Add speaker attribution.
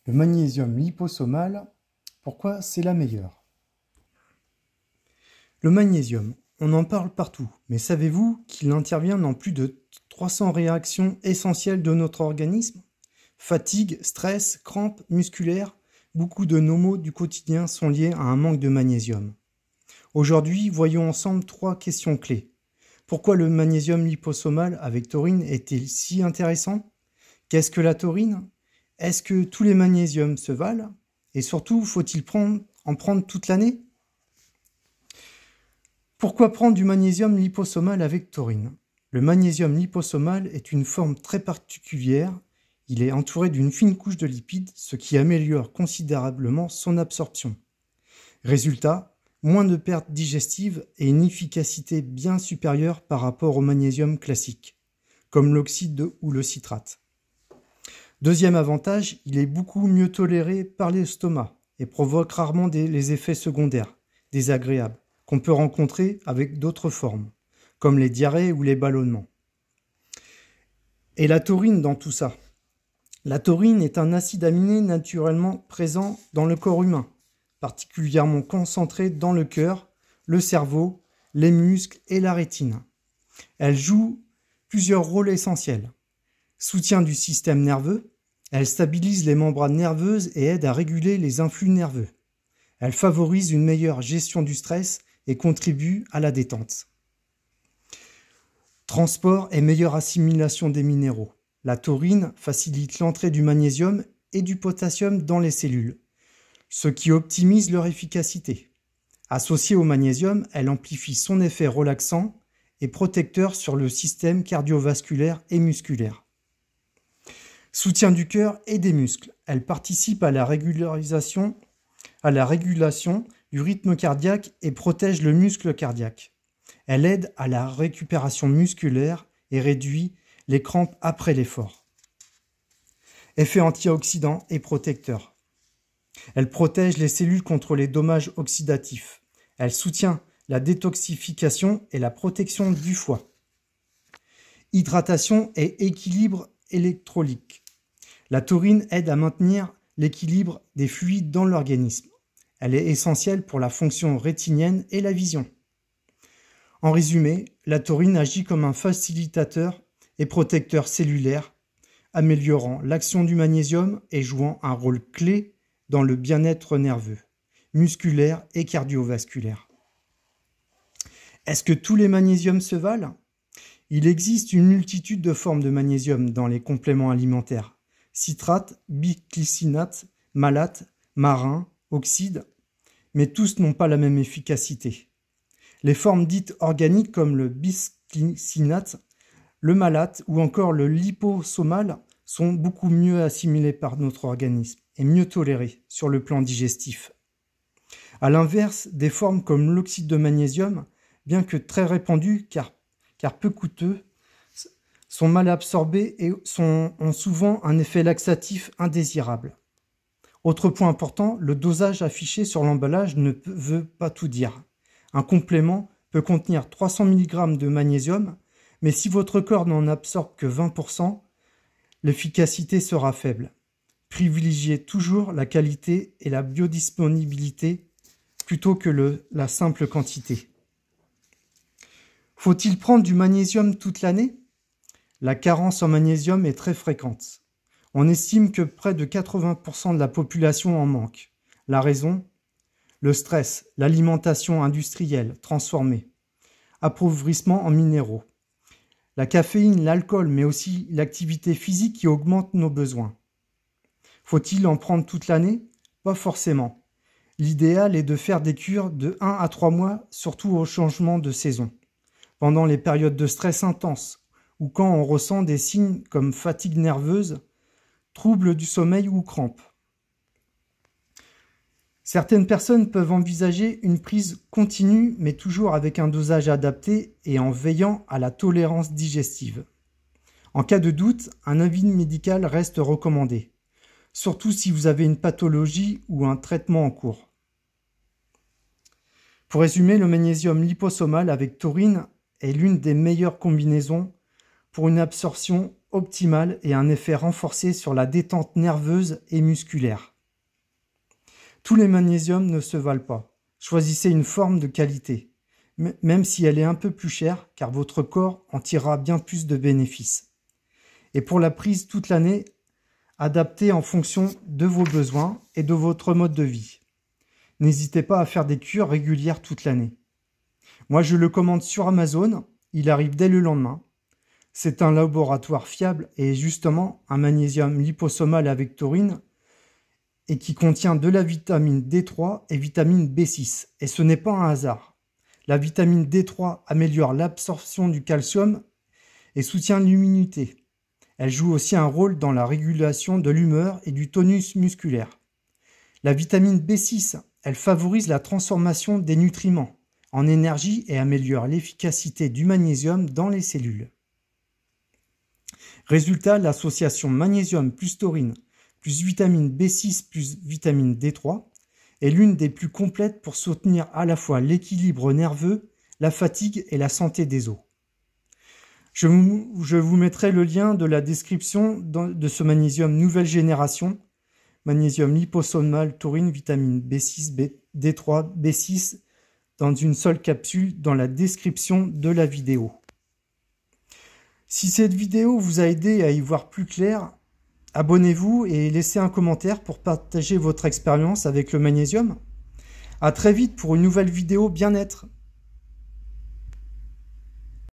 Speaker 1: Le magnésium liposomal, pourquoi c'est la meilleure? Le magnésium, on en parle partout, mais savez-vous qu'il intervient dans plus de 300 réactions essentielles de notre organisme? Fatigue, stress, crampes musculaires, beaucoup de nos maux du quotidien sont liés à un manque de magnésium. Aujourd'hui, voyons ensemble 3 questions clés. Pourquoi le magnésium liposomal avec taurine est-il si intéressant? Qu'est-ce que la taurine? Est-ce que tous les magnésiums se valent? Et surtout, faut-il en prendre toute l'année? Pourquoi prendre du magnésium liposomal avec taurine? Le magnésium liposomal est une forme très particulière. Il est entouré d'une fine couche de lipides, ce qui améliore considérablement son absorption. Résultat, moins de pertes digestives et une efficacité bien supérieure par rapport au magnésium classique, comme l'oxyde ou le citrate. Deuxième avantage, il est beaucoup mieux toléré par l'estomac et provoque rarement les effets secondaires désagréables qu'on peut rencontrer avec d'autres formes, comme les diarrhées ou les ballonnements. Et la taurine dans tout ça? La taurine est un acide aminé naturellement présent dans le corps humain, particulièrement concentré dans le cœur, le cerveau, les muscles et la rétine. Elle joue plusieurs rôles essentiels. Soutien du système nerveux, elle stabilise les membranes nerveuses et aide à réguler les influx nerveux. Elle favorise une meilleure gestion du stress et contribue à la détente. Transport et meilleure assimilation des minéraux. La taurine facilite l'entrée du magnésium et du potassium dans les cellules, ce qui optimise leur efficacité. Associée au magnésium, elle amplifie son effet relaxant et protecteur sur le système cardiovasculaire et musculaire. Soutien du cœur et des muscles. Elle participe à la régulation du rythme cardiaque et protège le muscle cardiaque. Elle aide à la récupération musculaire et réduit les crampes après l'effort. Effet antioxydant et protecteur. Elle protège les cellules contre les dommages oxydatifs. Elle soutient la détoxification et la protection du foie. Hydratation et équilibre électrolytique. La taurine aide à maintenir l'équilibre des fluides dans l'organisme. Elle est essentielle pour la fonction rétinienne et la vision. En résumé, la taurine agit comme un facilitateur et protecteur cellulaire, améliorant l'action du magnésium et jouant un rôle clé dans le bien-être nerveux, musculaire et cardiovasculaire. Est-ce que tous les magnésiums se valent? Il existe une multitude de formes de magnésium dans les compléments alimentaires. Citrate, biglycinate, malate, marin, oxyde, mais tous n'ont pas la même efficacité. Les formes dites organiques comme le bisglycinate, le malate ou encore le liposomal sont beaucoup mieux assimilés par notre organisme et mieux tolérés sur le plan digestif. A l'inverse, des formes comme l'oxyde de magnésium, bien que très répandu car peu coûteux, sont mal absorbés et ont souvent un effet laxatif indésirable. Autre point important, le dosage affiché sur l'emballage ne veut pas tout dire. Un complément peut contenir 300 mg de magnésium, mais si votre corps n'en absorbe que 20%, l'efficacité sera faible. Privilégiez toujours la qualité et la biodisponibilité plutôt que la simple quantité. Faut-il prendre du magnésium toute l'année? La carence en magnésium est très fréquente. On estime que près de 80% de la population en manque. La raison? Le stress, l'alimentation industrielle transformée, appauvrissement en minéraux. La caféine, l'alcool, mais aussi l'activité physique qui augmente nos besoins. Faut-il en prendre toute l'année? Pas forcément. L'idéal est de faire des cures de 1 à 3 mois, surtout au changement de saison, pendant les périodes de stress intense, ou quand on ressent des signes comme fatigue nerveuse, troubles du sommeil ou crampes. Certaines personnes peuvent envisager une prise continue, mais toujours avec un dosage adapté et en veillant à la tolérance digestive. En cas de doute, un avis médical reste recommandé, surtout si vous avez une pathologie ou un traitement en cours. Pour résumer, le magnésium liposomal avec taurine est l'une des meilleures combinaisons pour une absorption optimale et un effet renforcé sur la détente nerveuse et musculaire. Tous les magnésiums ne se valent pas. Choisissez une forme de qualité, même si elle est un peu plus chère, car votre corps en tirera bien plus de bénéfices. Et pour la prise toute l'année, adaptez en fonction de vos besoins et de votre mode de vie. N'hésitez pas à faire des cures régulières toute l'année. Moi, je le commande sur Amazon, il arrive dès le lendemain. C'est un laboratoire fiable et justement un magnésium liposomal avec taurine et qui contient de la vitamine D3 et vitamine B6. Et ce n'est pas un hasard. La vitamine D3 améliore l'absorption du calcium et soutient l'immunité. Elle joue aussi un rôle dans la régulation de l'humeur et du tonus musculaire. La vitamine B6, elle favorise la transformation des nutriments en énergie et améliore l'efficacité du magnésium dans les cellules. Résultat, l'association magnésium plus taurine plus vitamine B6 plus vitamine D3 est l'une des plus complètes pour soutenir à la fois l'équilibre nerveux, la fatigue et la santé des os. Je vous mettrai le lien de la description de ce magnésium nouvelle génération, magnésium liposomal taurine vitamine B6, D3, B6 dans une seule capsule dans la description de la vidéo. Si cette vidéo vous a aidé à y voir plus clair, abonnez-vous et laissez un commentaire pour partager votre expérience avec le magnésium. À très vite pour une nouvelle vidéo bien-être.